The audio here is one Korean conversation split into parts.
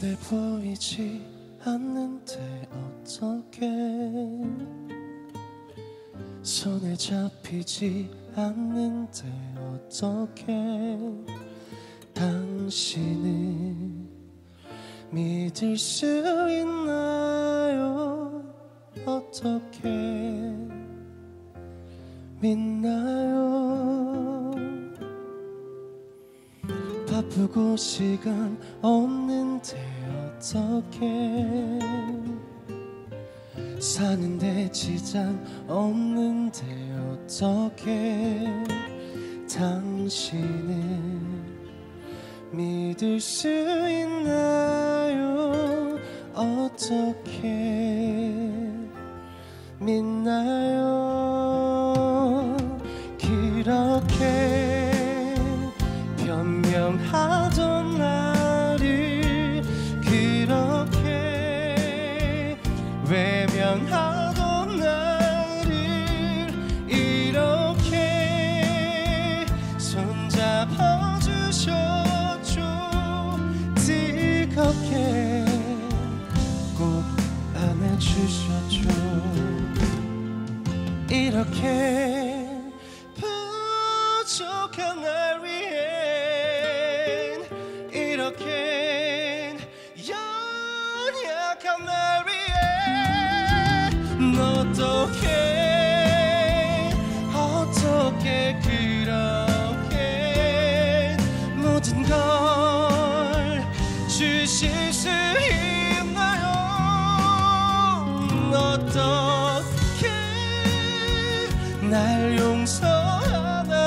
눈에 보이지 않는데 어떻게 손에 잡히지 않는데 어떻게 당신을 믿을 수 있나요? 어떻게 믿나요? 바쁘고 시간 없는데 어떻게 사는데 지장 없는데 어떻게 당신을 믿을 수 있나요? 어떻게 믿나요? 그렇게 변명하던 나를 그렇게 외면하던 나를 이렇게 손잡아 주셨죠. 뜨겁게 꼭 안아주셨죠. 이렇게 부족한 날 위해 이렇게 연약한 날 위해 어떻게 그렇게 모든 걸 주실 수 있나요? 어떻게 날 용서하나요?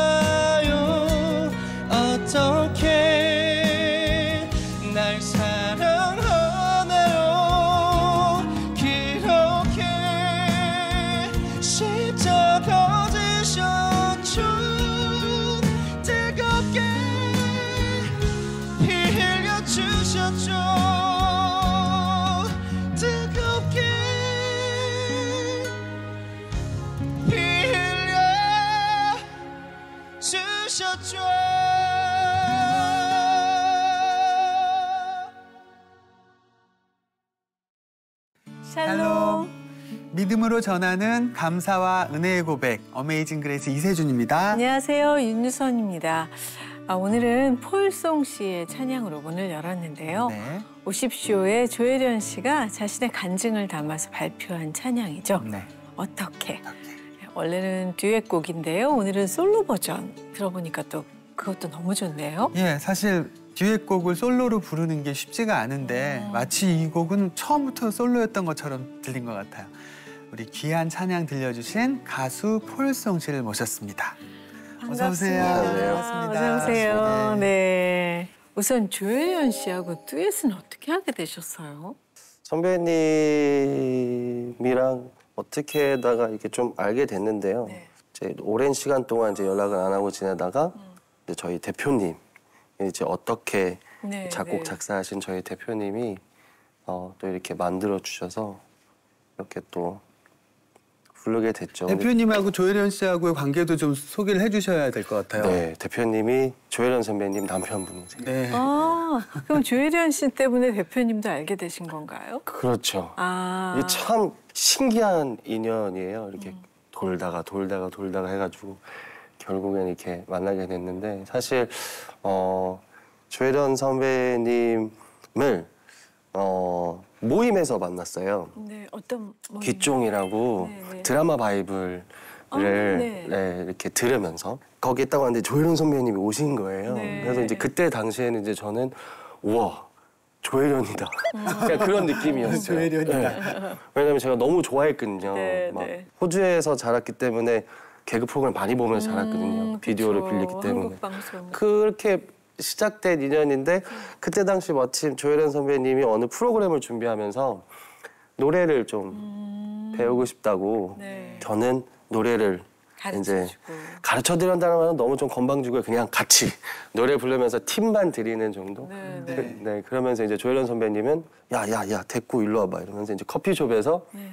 어떻게 날 사랑하나요? 그렇게 십자가 지셨죠. 뜨겁게 피 흘려주셨죠. 뜨겁게 피 흘려주셨죠. 샬롬. 믿음으로 전하는 감사와 은혜의 고백, 어메이징 그레이스 이세준입니다. 안녕하세요, 윤유선입니다. 오늘은 포일송 씨의 찬양으로 문을 열었는데요. 네. 50쇼에 조혜련 씨가 자신의 간증을 담아서 발표한 찬양이죠. 네. 어떻게. 원래는 듀엣곡인데요. 오늘은 솔로 버전 들어보니까 또 그것도 너무 좋네요. 예, 사실 듀엣곡을 솔로로 부르는 게 쉽지가 않은데 마치 이 곡은 처음부터 솔로였던 것처럼 들린 것 같아요. 우리 귀한 찬양 들려주신 가수 포일송 씨를 모셨습니다. 반갑습니다. 어서 오세요. 어서 오세요. 네. 네. 우선 조혜련 씨하고 듀엣은 어떻게 하게 되셨어요? 선배님이랑 어떻게다가 이렇게 좀 알게 됐는데요. 네. 이제 오랜 시간 동안 이제 연락을 안 하고 지내다가 이제 저희 대표님 이제 어떻게 네, 작곡 네. 작사하신 저희 대표님이 또 이렇게 만들어 주셔서 이렇게 또 부르게 됐죠. 대표님하고 조혜련 씨하고의 관계도 좀 소개를 해주셔야 될 것 같아요. 네, 대표님이 조혜련 선배님 남편분이세요. 네. 그럼 조혜련 씨 때문에 대표님도 알게 되신 건가요? 그렇죠. 이게 참 신기한 인연이에요. 이렇게 돌다가 해가지고 결국엔 이렇게 만나게 됐는데 사실 조혜련 선배님을 모임에서 만났어요. 네, 어떤 모임? 귀종이라고 네. 드라마 바이블을 네. 네, 이렇게 들으면서 거기에 딱 왔는데 조혜련 선배님이 오신 거예요. 네. 그래서 이제 그때 당시에는 이제 저는 우와 조혜련이다. 그냥 그런 느낌이었어요. 조혜련이다. 네. 왜냐면 제가 너무 좋아했거든요. 네, 막 네. 호주에서 자랐기 때문에 개그 프로그램 많이 보면서 자랐거든요. 비디오를 그쵸. 빌렸기 때문에. 한국 방송. 그렇게 시작된 인연인데 그때 당시 마침 조혜련 선배님이 어느 프로그램을 준비하면서 노래를 좀 배우고 싶다고 네. 저는 노래를 이제 가르쳐드린다는 말은 너무 좀 건방지고요. 그냥 같이 노래 부르면서 팁만 드리는 정도? 네. 네, 그러면서 이제 조혜련 선배님은 야, 됐고 일로 와봐 이러면서 이제 커피숍에서 네.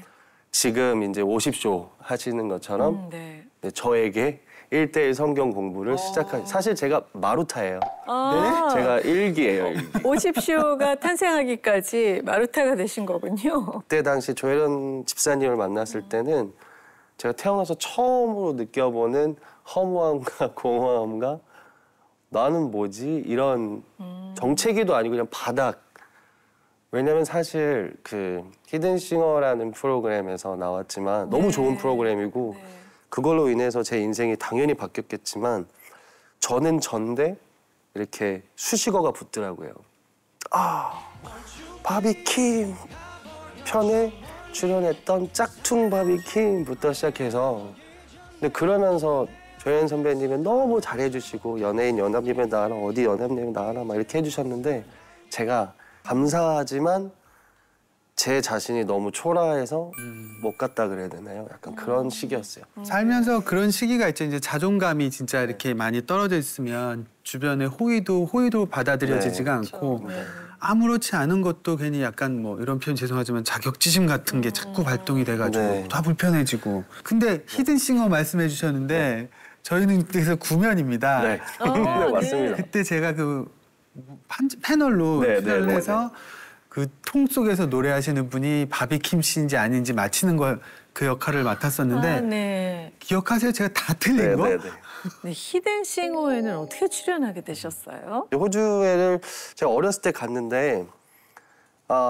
지금 이제 50쇼 하시는 것처럼 네. 저에게 1대1 성경 공부를 사실 제가 마루타예요. 아, 제가 일기예요. 일기. 오십쇼가 탄생하기까지 마루타가 되신 거군요. 그때 당시 조혜련 집사님을 만났을 때는 제가 태어나서 처음으로 느껴보는 허무함과 공허함과 나는 뭐지? 이런 정체기도 아니고 그냥 바닥. 왜냐면 사실 그 히든싱어라는 프로그램에서 나왔지만 너무 좋은 프로그램이고 그걸로 인해서 제 인생이 당연히 바뀌었겠지만 저는 전데 이렇게 수식어가 붙더라고요. 아, 바비킴 편에 출연했던 짝퉁 바비킴부터 시작해서 근데 그러면서 조혜련 선배님은 너무 잘해주시고 연예인 연합님에 나와라 어디 연합님에 나와라 막 이렇게 해주셨는데 제가 감사하지만 제 자신이 너무 초라해서 못 갔다 그래야 되나요? 약간 그런 시기였어요. 살면서 그런 시기가 있죠. 이제 자존감이 진짜 이렇게 많이 떨어져 있으면 주변의 호의도 받아들여지지가 않고 아무렇지 않은 것도 괜히 약간 뭐 이런 표현 죄송하지만 자격지심 같은 게 자꾸 발동이 돼가지고 다 불편해지고. 근데 히든싱어 말씀해 주셨는데 저희는 그래서 구면입니다. 네, 맞습니다. 그때 제가 그 패널로 출연을 해서 그 통 속에서 노래하시는 분이 바비킴 씨인지 아닌지 맞히는 걸 그 역할을 맡았었는데 기억하세요? 제가 다 틀린 거? 네, 히든싱어에는 어떻게 출연하게 되셨어요? 호주에를 제가 어렸을 때 갔는데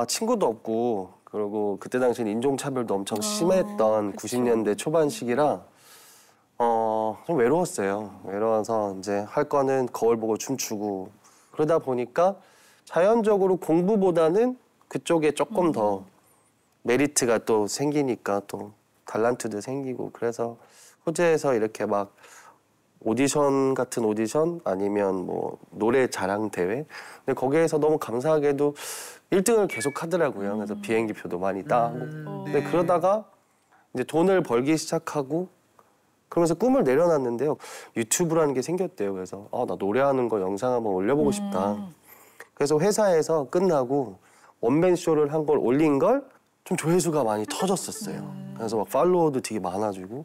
친구도 없고 그리고 그때 당시엔 인종차별도 엄청 심했던 90년대 초반 시기라 좀 외로웠어요. 외로워서 이제 할 거는 거울 보고 춤추고 그러다 보니까 자연적으로 공부보다는 그쪽에 조금 더 메리트가 또 생기니까 또 달란트도 생기고 그래서 호주에서 이렇게 막 오디션 같은 오디션 아니면 뭐 노래 자랑 대회 근데 거기에서 너무 감사하게도 1등을 계속 하더라고요. 그래서 비행기표도 많이 따고 근데 그러다가 이제 돈을 벌기 시작하고 그러면서 꿈을 내려놨는데요. 유튜브라는 게 생겼대요. 그래서 나 노래하는 거 영상 한번 올려보고 싶다. 그래서 회사에서 끝나고 원맨 쇼를 한 걸 올린 걸 좀 조회수가 많이 터졌었어요. 그래서 막 팔로워도 되게 많아지고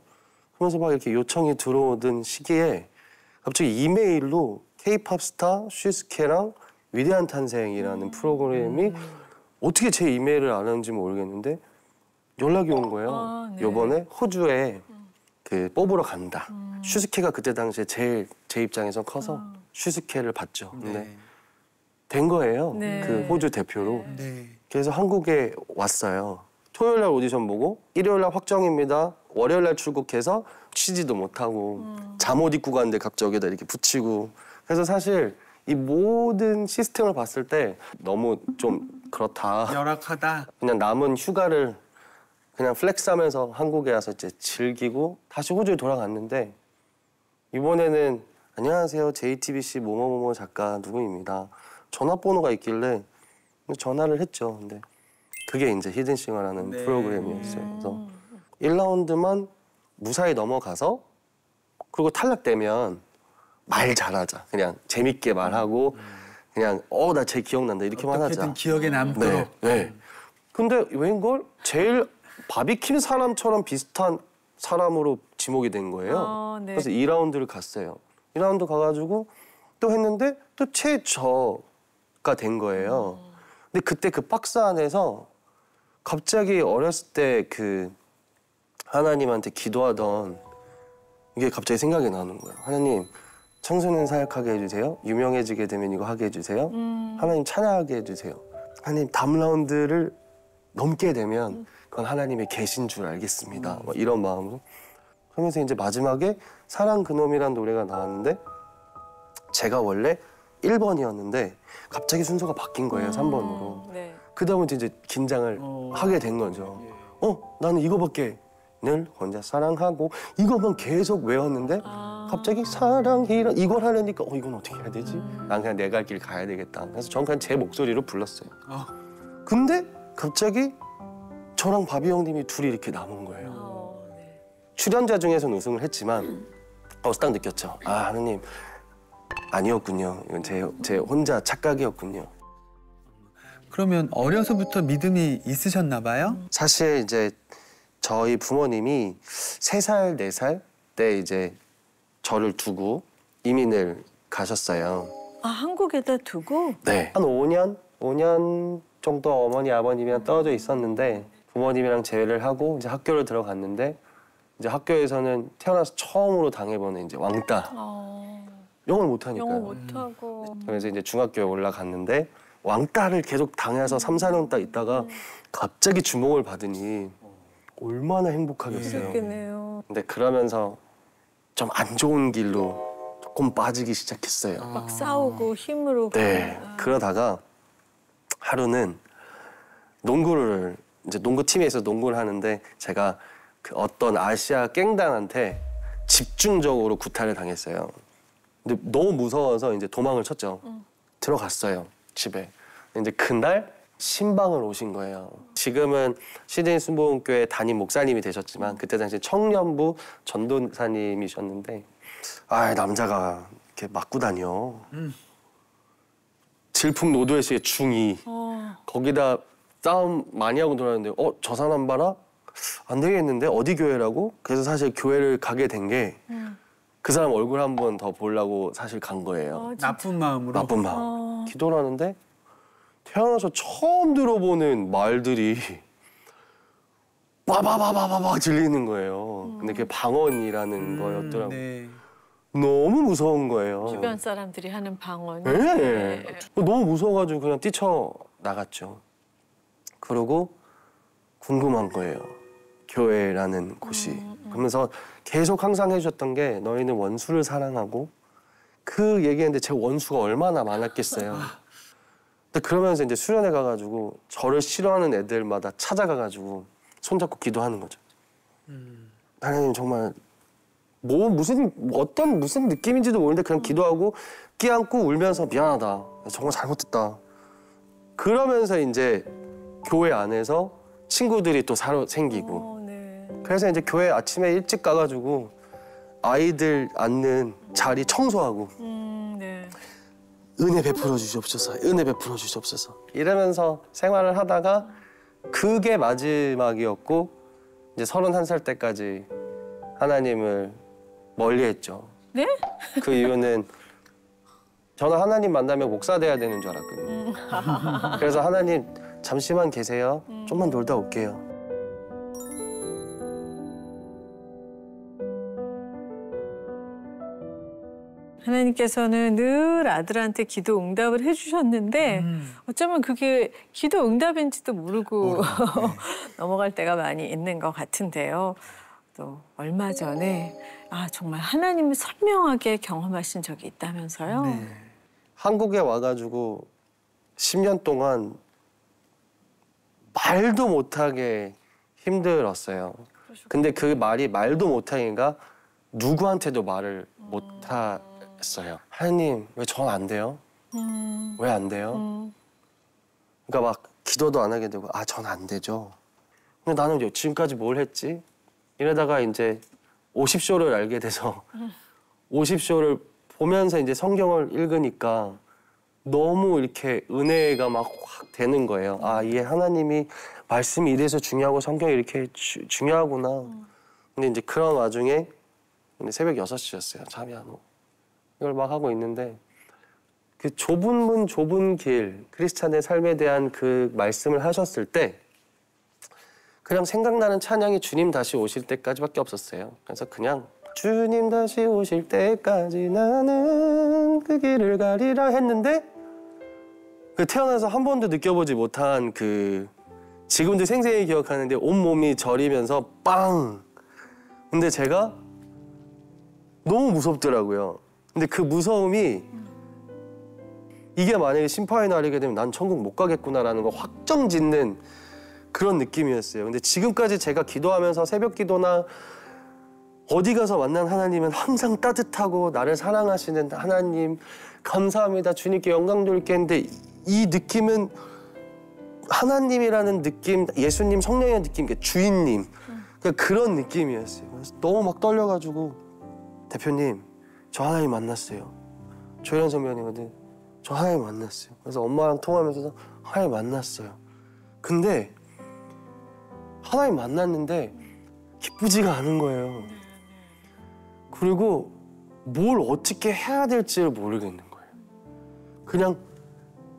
그러면서 막 이렇게 요청이 들어오던 시기에 갑자기 이메일로 K-팝 스타 슈스케랑 위대한 탄생이라는 프로그램이 어떻게 제 이메일을 아는지 모르겠는데 연락이 온 거예요. 요번에 호주에 그 뽑으러 간다. 슈스케가 그때 당시에 제일 제 입장에서 커서 슈스케를 봤죠. 근데 된 거예요. 그 호주 대표로. 그래서 한국에 왔어요. 토요일 날 오디션 보고 일요일 날 확정입니다. 월요일 날 출국해서 쉬지도 못하고 잠옷 입고 갔는데 갑자기 여기다 이렇게 붙이고 그래서 사실 이 모든 시스템을 봤을 때 너무 좀 그렇다. 열악하다. 그냥 남은 휴가를 그냥 플렉스하면서 한국에 와서 이제 즐기고 다시 호주에 돌아갔는데 이번에는 안녕하세요 JTBC 뭐뭐뭐뭐 작가 누구입니다. 전화번호가 있길래 전화를 했죠. 근데 그게 이제 히든싱어라는 프로그램이었어요. 그래서 1라운드만 무사히 넘어가서 그리고 탈락되면 말 잘하자. 그냥 재밌게 말하고 그냥 나 쟤 기억난다 이렇게만 하자. 어떻게든 기억에 남도록. 네. 근데 웬걸 제일 바비킴 사람처럼 비슷한 사람으로 지목이 된 거예요. 그래서 2라운드를 갔어요. 2라운드 가가지고 또 했는데 또 최저가 된 거예요. 근데 그때 그 박스 안에서 갑자기 어렸을 때 그 하나님한테 기도하던 이게 갑자기 생각이 나는 거예요. 하나님 청소년 사역하게 해주세요. 유명해지게 되면 이거 하게 해주세요. 하나님 찬양하게 해주세요. 하나님 다음 라운드를 넘게 되면 그건 하나님의 계신 줄 알겠습니다. 뭐 이런 마음으로. 그러면서 이제 마지막에 사랑 그놈이란 노래가 나왔는데 제가 원래 1번이었는데 갑자기 순서가 바뀐 거예요. 3번으로. 그다음부터 이제 긴장을 하게 된 거죠. 나는 이거밖에 늘 혼자 사랑하고 이것만 계속 외웠는데 갑자기 사랑이라 이걸 하려니까 이건 어떻게 해야 되지? 난 그냥 내 갈 길 가야 되겠다. 그래서 전 그냥 제 목소리로 불렀어요. 근데 갑자기 저랑 바비 형님이 둘이 이렇게 남은 거예요. 출연자 중에서는 우승을 했지만 딱 느꼈죠. 하느님 아니었군요. 이건 제 혼자 착각이었군요. 그러면 어려서부터 믿음이 있으셨나 봐요? 사실 이제 저희 부모님이 3살, 4살 때 이제 저를 두고 이민을 가셨어요. 아, 한국에다 두고? 네. 한 5년 정도 어머니 아버님이랑 떨어져 있었는데 부모님이랑 재회를 하고 이제 학교를 들어갔는데 이제 학교에서는 태어나서 처음으로 당해보는 이제 왕따. 영어를 못하니까요. 영어 못하고. 그래서 이제 중학교에 올라갔는데 왕따를 계속 당해서 3, 4년 딱 있다가 갑자기 주목을 받으니 얼마나 행복하겠어요. 그렇겠네요. 근데 그러면서 좀 안 좋은 길로 조금 빠지기 시작했어요. 막 싸우고 힘으로. 네. 그러다가 하루는 이제 농구팀에서 농구를 하는데 제가 그 어떤 아시아 깽단한테 집중적으로 구타를 당했어요. 근데 너무 무서워서 이제 도망을 쳤죠. 들어갔어요, 집에. 이제 그날 신방을 오신 거예요. 지금은 시드니 순복음교회 담임 목사님이 되셨지만 그때 당시 청년부 전도사님이셨는데 남자가 이렇게 맞고 다녀. 질풍노도의 중이 거기다 싸움 많이 하고 돌아왔는데 저 사람 봐라? 안 되겠는데 어디 교회라고? 그래서 사실 교회를 가게 된 게 그 사람 얼굴 한 번 더 보려고 사실 간 거예요. 나쁜 마음으로. 나쁜 마음. 기도를 하는데 태어나서 처음 들어보는 말들이 바바바바바바 들리는 거예요. 근데 그게 방언이라는 거였더라고요. 네. 너무 무서운 거예요. 주변 사람들이 하는 방언이. 네. 너무 무서워가지고 그냥 뛰쳐나갔죠. 그러고 궁금한 거예요. 교회라는 곳이. 그러면서 계속 항상 해주셨던 게 너희는 원수를 사랑하고 그 얘기했는데 제 원수가 얼마나 많았겠어요. 근데 그러면서 이제 수련회 가가지고 저를 싫어하는 애들마다 찾아가가지고 손잡고 기도하는 거죠. 하나님 정말 무슨 느낌인지도 모르는데 그냥 기도하고 끼안고 울면서 미안하다. 정말 잘못했다. 그러면서 이제 교회 안에서 친구들이 또 생기고. 네. 그래서 이제 교회 아침에 일찍 가가지고 아이들 앉는 자리 청소하고 네. 은혜 베풀어 주시옵소서. 은혜 베풀어 주시옵소서. 이러면서 생활을 하다가 그게 마지막이었고 이제 31살 때까지 하나님을 멀리했죠. 네? 그 이유는 저는 하나님 만나면 목사 돼야 되는 줄 알았거든요. 그래서 하나님 잠시만 계세요. 좀만 놀다 올게요. 하나님께서는 늘 아들한테 기도 응답을 해주셨는데 어쩌면 그게 기도 응답인지도 모르고 넘어갈 때가 많이 있는 것 같은데요. 또 얼마 전에 정말 하나님을 선명하게 경험하신 적이 있다면서요? 네. 한국에 와가지고 10년 동안 말도 못하게 힘들었어요. 근데 그 말이 말도 못하니까 누구한테도 말을 못했어요. 하나님 왜 전 안 돼요? 왜 안 돼요? 그러니까 막 기도도 안 하게 되고 전 안 되죠. 근데 나는 지금까지 뭘 했지? 이러다가 이제 50쇼를 알게 돼서 50쇼를 보면서 이제 성경을 읽으니까 너무 이렇게 은혜가 막 확 되는 거예요. 이게 하나님이 말씀이 이래서 중요하고 성경이 이렇게 중요하구나. 근데 이제 그런 와중에 새벽 6시였어요. 잠이 안 오고. 이걸 막 하고 있는데 그 좁은 문 좁은 길 크리스찬의 삶에 대한 그 말씀을 하셨을 때 그냥 생각나는 찬양이 주님 다시 오실 때까지밖에 없었어요. 그래서 그냥 주님 다시 오실 때까지 나는 그 길을 가리라 했는데 그 태어나서 한 번도 느껴보지 못한 그 지금도 생생히 기억하는데 온몸이 저리면서 빵! 근데 제가 너무 무섭더라고요. 근데 그 무서움이 이게 만약에 심판의 날이게 되면 난 천국 못 가겠구나라는 거 확정짓는 그런 느낌이었어요. 근데 지금까지 제가 기도하면서 새벽 기도나 어디 가서 만난 하나님은 항상 따뜻하고 나를 사랑하시는 하나님 감사합니다. 주님께 영광 돌게 했는데 이 느낌은 하나님이라는 느낌, 예수님, 성령의 느낌, 주인님 그런 느낌이었어요. 그래서 너무 막 떨려가지고 대표님 저 하나님 만났어요. 조혜련 선배님한테 저 하나님 만났어요. 그래서 엄마랑 통화하면서 하나님 만났어요. 근데 하나님 만났는데 기쁘지가 않은 거예요. 그리고 뭘 어떻게 해야 될지를 모르겠는 거예요. 그냥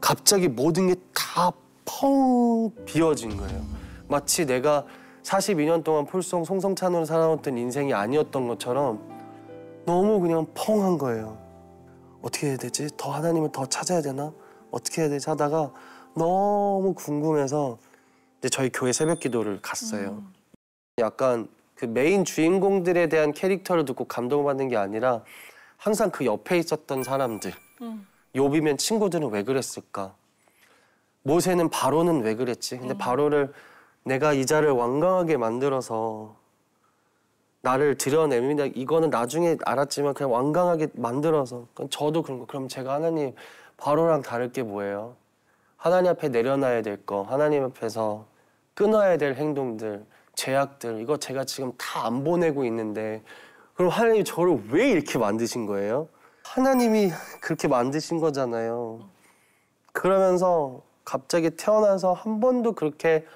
갑자기 모든 게 다 펑 비어진 거예요. 마치 내가 42년 동안 폴송 송성찬으로 살아왔던 인생이 아니었던 것처럼 너무 그냥 펑한 거예요. 어떻게 해야 되지? 더 하나님을 더 찾아야 되나? 어떻게 해야 되지? 하다가 너무 궁금해서 이제 저희 교회 새벽 기도를 갔어요. 약간 그 메인 주인공들에 대한 캐릭터를 듣고 감동받는 게 아니라 항상 그 옆에 있었던 사람들. 욥이면 친구들은 왜 그랬을까? 모세는 바로는 왜 그랬지? 근데 바로를 내가 이 자를 완강하게 만들어서 나를 드러내면 이거는 나중에 알았지만 그냥 완강하게 만들어서 저도 그런 거. 그럼 제가 하나님 바로랑 다를 게 뭐예요? 하나님 앞에 내려놔야 될 거, 하나님 앞에서 끊어야 될 행동들, 제약들 이거 제가 지금 다 안 보내고 있는데 그럼 하나님이 저를 왜 이렇게 만드신 거예요? 하나님이 그렇게 만드신 거잖아요. 그러면서 갑자기 태어나서 한 번도 그렇게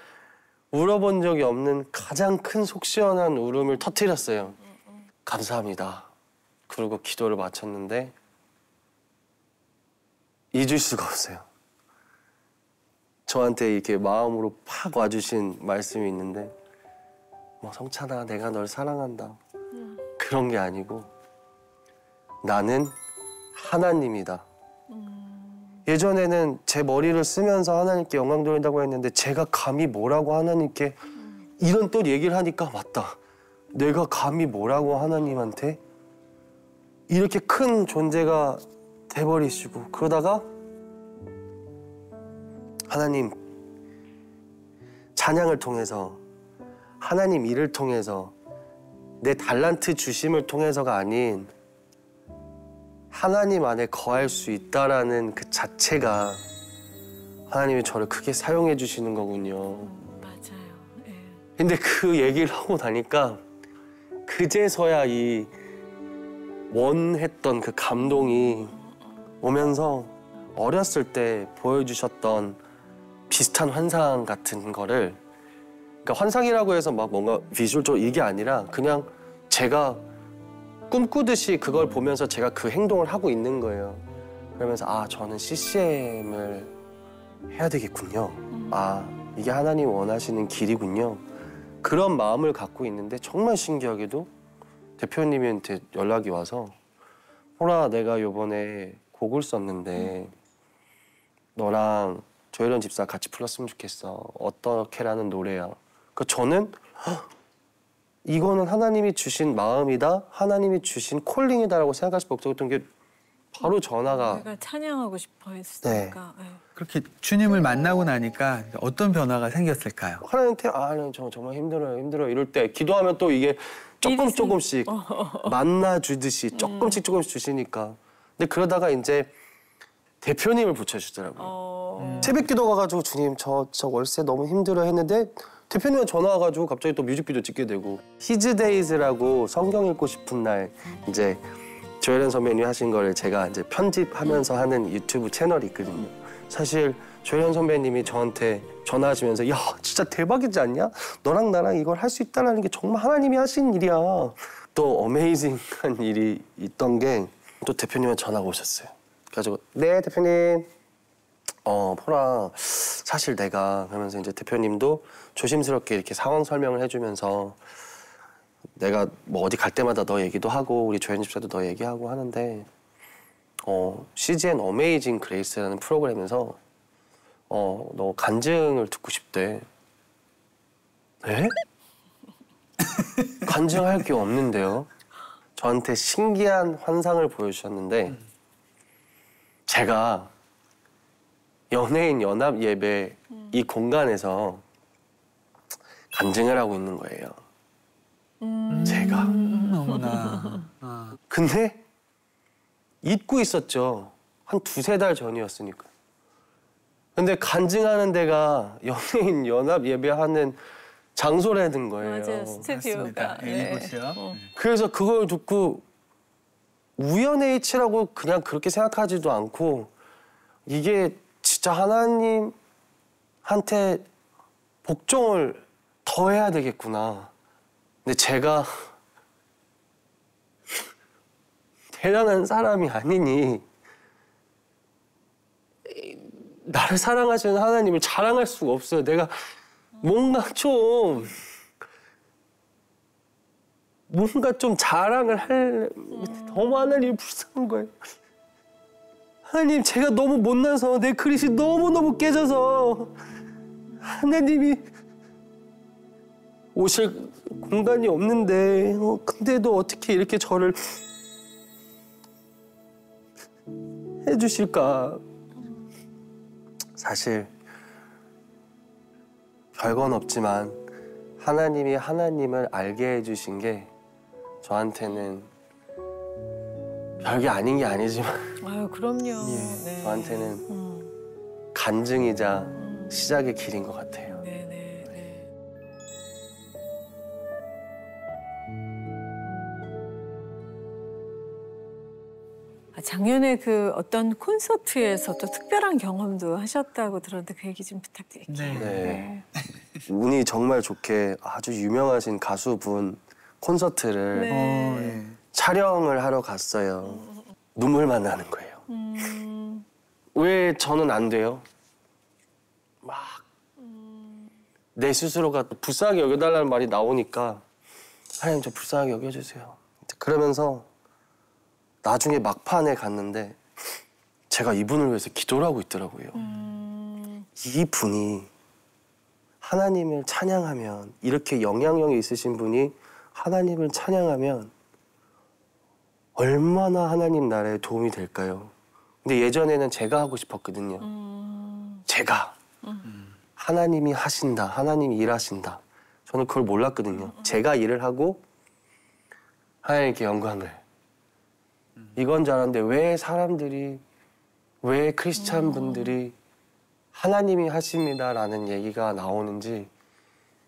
울어본 적이 없는 가장 큰 속 시원한 울음을 터뜨렸어요. 감사합니다. 그리고 기도를 마쳤는데 잊을 수가 없어요. 저한테 이렇게 마음으로 팍 와주신 말씀이 있는데 뭐 성찬아 내가 널 사랑한다. 그런 게 아니고 나는 하나님이다. 예전에는 제 머리를 쓰면서 하나님께 영광 돌린다고 했는데 제가 감히 뭐라고 하나님께 이런 또 얘기를 하니까 맞다. 내가 감히 뭐라고 하나님한테 이렇게 큰 존재가 돼버리시고 그러다가 하나님 찬양을 통해서 하나님 일을 통해서 내 달란트 주심을 통해서가 아닌 하나님 안에 거할 수 있다라는 그 자체가 하나님이 저를 크게 사용해 주시는 거군요. 맞아요. 예. 근데 그 얘기를 하고 나니까 그제서야 이 원했던 그 감동이 오면서 어렸을 때 보여주셨던 비슷한 환상 같은 거를 그러니까 환상이라고 해서 막 뭔가 비주얼적으로 이게 아니라 그냥 제가 꿈꾸듯이 그걸 보면서 제가 그 행동을 하고 있는 거예요. 그러면서 아 저는 CCM을 해야 되겠군요. 아 이게 하나님 원하시는 길이군요. 그런 마음을 갖고 있는데 정말 신기하게도 대표님한테 연락이 와서 호라 내가 요번에 곡을 썼는데 너랑 조혜련 집사 같이 불렀으면 좋겠어. 어떻게라는 노래야. 그 저는 이거는 하나님이 주신 마음이다. 하나님이 주신 콜링이다라고 생각할 수밖에 없었던 게 바로 전화가 내가 찬양하고 싶어 했으니까. 네. 그렇게 주님을 만나고 나니까 어떤 변화가 생겼을까요? 하나님한테 저 정말 힘들어요 이럴 때 기도하면 또 이게 조금씩 만나주듯이 조금씩 주시니까 근데 그러다가 이제 대표님을 붙여주더라고요. 새벽 기도 가가지고 주님 저 월세 너무 힘들어 했는데 대표님은 전화 와가지고 갑자기 또 뮤직비디오 찍게 되고 히즈데이즈라고 성경 읽고 싶은 날 이제 조혜련 선배님이 하신 거를 제가 이제 편집하면서 하는 유튜브 채널이 있거든요. 사실 조혜련 선배님이 저한테 전화하시면서 야 진짜 대박이지 않냐? 너랑 나랑 이걸 할 수 있다는 게 정말 하나님이 하신 일이야. 또 어메이징한 일이 있던 게 또 대표님은 전화가 오셨어요. 그래가지고 네 대표님 포라 사실 내가 그러면서 이제 대표님도 조심스럽게 이렇게 상황 설명을 해주면서 내가 뭐 어디 갈 때마다 너 얘기도 하고 우리 조혜련 집사도 너 얘기하고 하는데 CGN 어메이징 그레이스라는 프로그램에서 너 간증을 듣고 싶대. 네? 간증할 게 없는데요. 저한테 신기한 환상을 보여주셨는데 제가 연예인 연합 예배 이 공간에서 간증을 하고 있는 거예요. 제가. 어머나. 근데 잊고 있었죠. 한 2-3달 전이었으니까. 근데 간증하는 데가 연예인 연합 예배하는 장소라는 거예요. 맞아요. 스튜디오가. 이곳이요. 그래서 그걸 듣고 우연의 일치라고 그냥 그렇게 생각하지도 않고 이게 진짜 하나님한테 복종을 더 해야 되겠구나. 근데 제가 대단한 사람이 아니니 나를 사랑하시는 하나님을 자랑할 수가 없어요. 내가 뭔가 좀 자랑을 할 너무 하나님이 불쌍한 거예요. 하나님, 제가 너무 못나서 내 그릇이 너무너무 깨져서 하나님이 오실 공간이 없는데 근데도 어떻게 이렇게 저를 해주실까. 사실 별건 없지만 하나님이 하나님을 알게 해주신 게 저한테는 별게 아닌 게 아니지만 아유, 그럼요. 네. 저한테는 간증이자 시작의 길인 것 같아요. 네네. 네. 작년에 그 어떤 콘서트에서도 특별한 경험도 하셨다고 들었는데 그 얘기 좀 부탁드릴게요. 네. 운이 정말 좋게 아주 유명하신 가수분 콘서트를 네. 촬영을 하러 갔어요. 눈물만 나는 거예요. 왜 저는 안 돼요? 막 내 스스로가 불쌍하게 여겨달라는 말이 나오니까 하나님 저 불쌍하게 여겨주세요. 그러면서 나중에 막판에 갔는데 제가 이분을 위해서 기도를 하고 있더라고요. 이분이 하나님을 찬양하면, 이렇게 영향력이 있으신 분이 하나님을 찬양하면 얼마나 하나님 나라에 도움이 될까요? 근데 예전에는 제가 하고 싶었거든요. 제가. 하나님이 하신다. 하나님이 일하신다. 저는 그걸 몰랐거든요. 제가 일을 하고 하나님께 영광을. 이건 줄 알았는데 왜 사람들이, 왜 크리스찬 분들이 하나님이 하십니다라는 얘기가 나오는지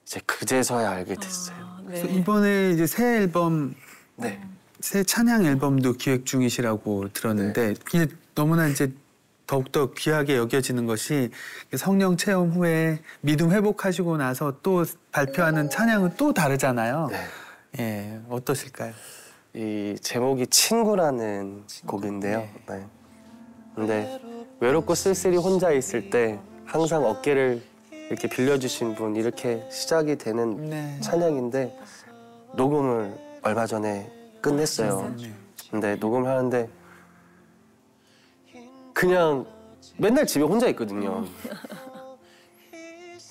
이제 그제서야 알게 됐어요. 네. 그래서 이번에 이제 새 앨범, 네. 새 찬양 앨범도 기획 중이시라고 들었는데 이게 너무나 이제 더욱더 귀하게 여겨지는 것이 성령 체험 후에 믿음 회복하시고 나서 또 발표하는 찬양은 또 다르잖아요. 네. 예, 어떠실까요? 이 제목이 친구라는 곡인데요. 네. 근데 외롭고 쓸쓸히 혼자 있을 때 항상 어깨를 이렇게 빌려주신 분, 이렇게 시작이 되는 네. 찬양인데 녹음을 얼마 전에 끝냈어요. 근데 녹음을 하는데 그냥 맨날 집에 혼자 있거든요.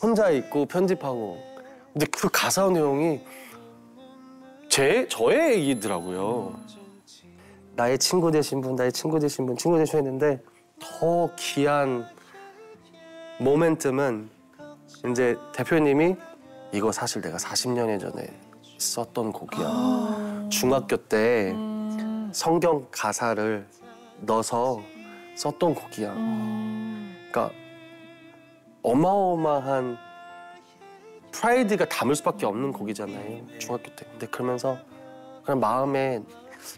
혼자 있고 편집하고. 근데 그 가사 내용이 저의 얘기더라고요. 나의 친구 되신 분, 나의 친구 되신 분, 친구 되셨는데 더 귀한 모멘텀은 이제 대표님이 이거 사실 내가 40년 전에 썼던 곡이야. 중학교 때 성경 가사를 넣어서 썼던 곡이야. 그러니까 어마어마한 프라이드가 담을 수밖에 없는 곡이잖아요. 중학교 때. 근데 그러면서 그냥 마음에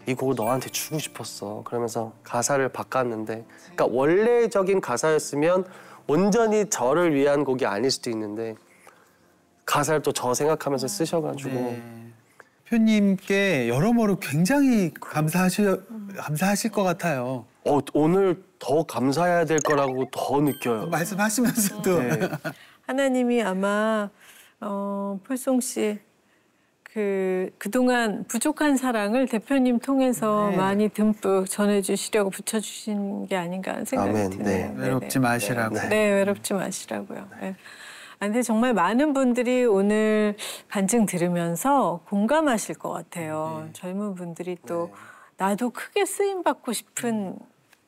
이 곡을 너한테 주고 싶었어. 그러면서 가사를 바꿨는데, 그러니까 원래적인 가사였으면 온전히 저를 위한 곡이 아닐 수도 있는데 가사를 또 저 생각하면서 쓰셔가지고. 네. 대표님께 여러모로 굉장히 감사하실 것 같아요. 오늘 더 감사해야 될 거라고 더 느껴요. 말씀하시면서도. 네. 하나님이 아마 폴송 씨 그동안 부족한 사랑을 대표님 통해서 네. 많이 듬뿍 전해주시려고 붙여주신 게 아닌가 하는 생각이 아멘. 드네요. 네. 외롭지 마시라고. 네, 외롭지 마시라고요. 네. 근데 정말 많은 분들이 오늘 간증 들으면서 공감하실 것 같아요. 네. 젊은 분들이 또 나도 크게 쓰임받고 싶은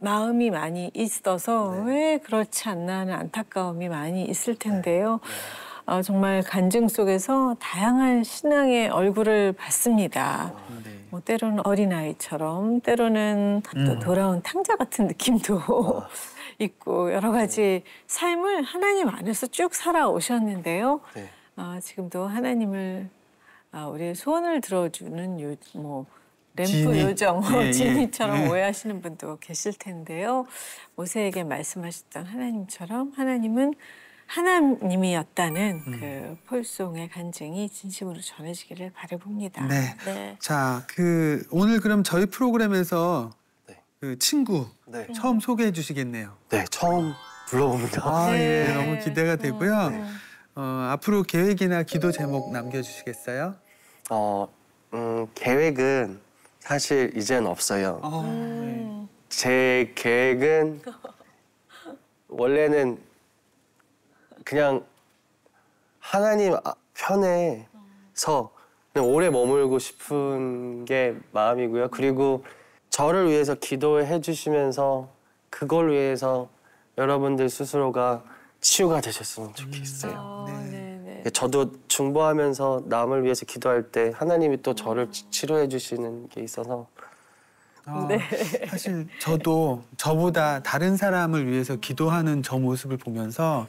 마음이 많이 있어서 왜 그렇지 않나 하는 안타까움이 많이 있을 텐데요. 정말 간증 속에서 다양한 신앙의 얼굴을 봤습니다. 뭐 때로는 어린아이처럼, 때로는 또 돌아온 탕자 같은 느낌도 있고 여러 가지 삶을 하나님 안에서 쭉 살아오셨는데요. 네. 지금도 하나님을 우리의 소원을 들어주는 램프 지니. 요정, 예, 지니처럼 예. 오해하시는 분도 계실 텐데요. 모세에게 말씀하셨던 하나님처럼 하나님은 하나님이었다는 그 폴송의 간증이 진심으로 전해지기를 바라봅니다. 네. 네. 자, 오늘 그럼 저희 프로그램에서 네. 그 친구 네. 처음 소개해 주시겠네요. 네, 처음 불러봅니다. 아, 네. 예, 너무 기대가 되고요. 앞으로 계획이나 기도 제목 남겨주시겠어요? 계획은 사실 이제는 없어요. 네. 제 계획은 원래는 그냥 하나님 편에서 그냥 오래 머물고 싶은 게 마음이고요. 그리고 저를 위해서 기도해 주시면서 그걸 위해서 여러분들 스스로가 치유가 되셨으면 좋겠어요. 네. 저도 중보하면서 남을 위해서 기도할 때 하나님이 또 저를 치료해 주시는 게 있어서 네. 사실 저도 저보다 다른 사람을 위해서 기도하는 저 모습을 보면서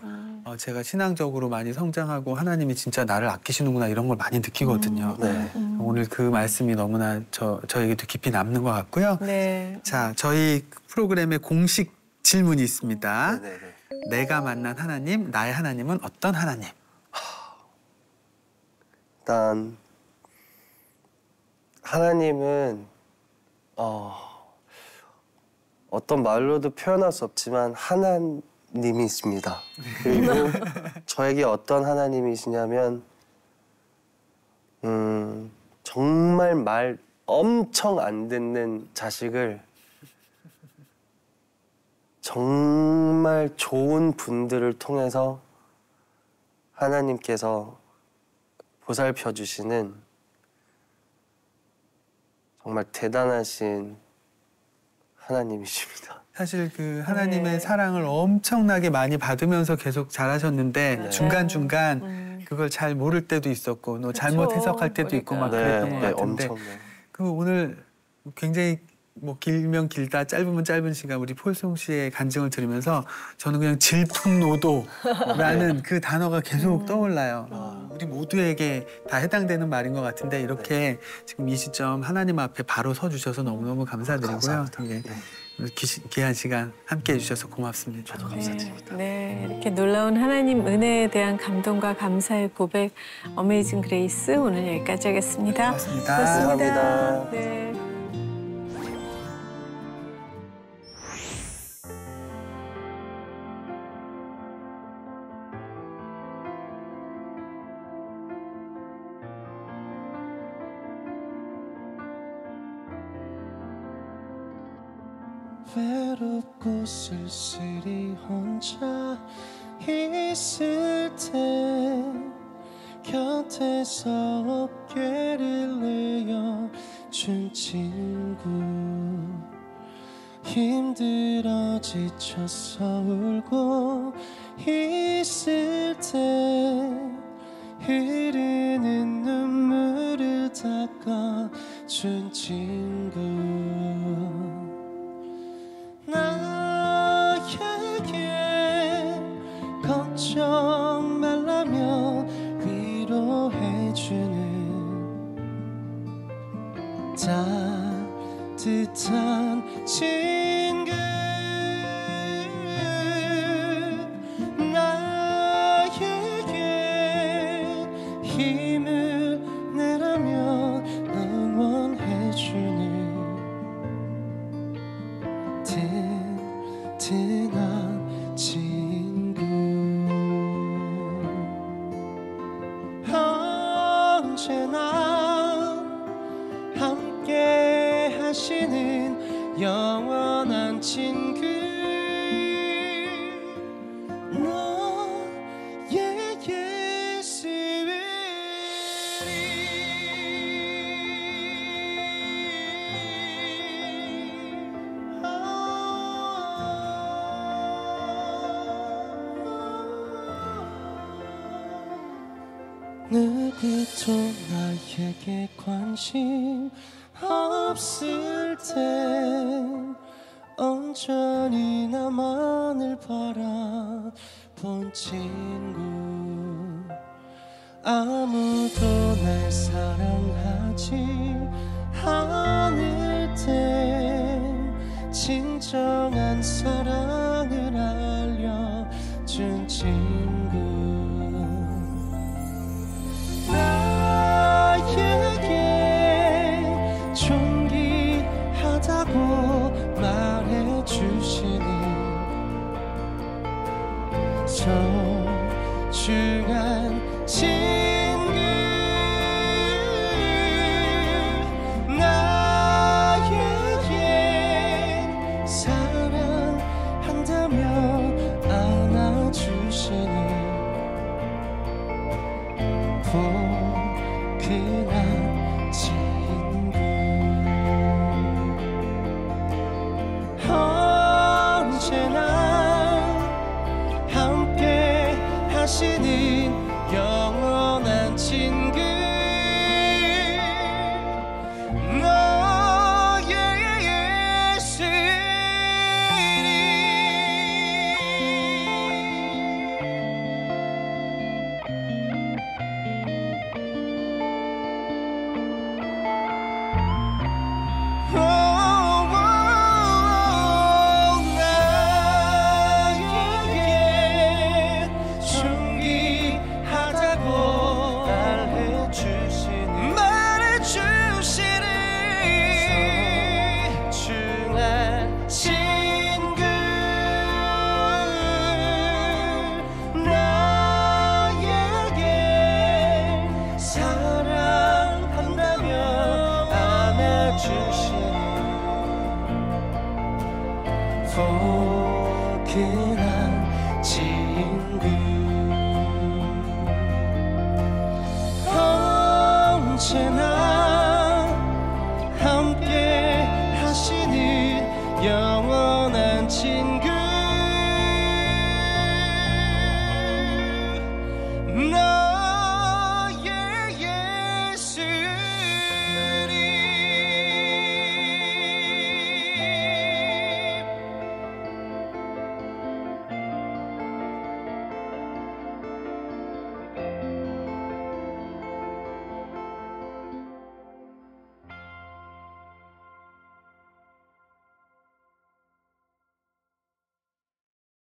제가 신앙적으로 많이 성장하고 하나님이 진짜 나를 아끼시는구나 이런 걸 많이 느끼거든요. 네. 오늘 그 말씀이 너무나 저에게도 깊이 남는 것 같고요. 네. 자, 저희 프로그램에 공식 질문이 있습니다. 네네. 내가 만난 하나님, 나의 하나님은 어떤 하나님? 일단 하나님은 어떤 말로도 표현할 수 없지만 하나님이십니다. 그리고 저에게 어떤 하나님이시냐면 정말 말 엄청 안 듣는 자식을 정말 좋은 분들을 통해서 하나님께서 보살펴 주시는 정말 대단하신 하나님이십니다. 사실 그 하나님의 네. 사랑을 엄청나게 많이 받으면서 계속 자라셨는데 네. 중간중간 그걸 잘 모를 때도 있었고 또 잘못 그쵸. 해석할 때도 있고 막 그러니까. 그랬던 것 같은데 엄청. 그 오늘 굉장히 뭐 길면 길다 짧으면 짧은 시간 우리 폴송 씨의 간증을 들으면서 저는 그냥 질풍노도라는 그 단어가 계속 떠올라요. 우리 모두에게 다 해당되는 말인 것 같은데 이렇게 지금 이 시점 하나님 앞에 바로 서 주셔서 너무너무 감사드리고요. 감사합니다. 되게 귀한 시간 함께 해주셔서 고맙습니다. 저도 감사드립니다. 네, 이렇게 놀라운 하나님 은혜에 대한 감동과 감사의 고백, 어메이징 그레이스 오늘 여기까지 하겠습니다. 고맙습니다. 감사합니다. 네. 외롭고 쓸쓸히 혼자 있을 때 곁에서 어깨를 내어준 친구 힘들어 지쳐서 울고 있을 때 흐르는 눈물을 닦아준 친구 나에게 걱정 말라며 위로해주는 따뜻한 친구 나에게 힘을 내라며 응원해주는 든든한 친구 언제나 함께 하시는 영원한 친구 너의 예수를 누구도 나에게 관심 없을 땐 온전히 나만을 바라본 친구 아무도 날 사랑하지 않을 땐 진정한 사랑을 알려준 친구 for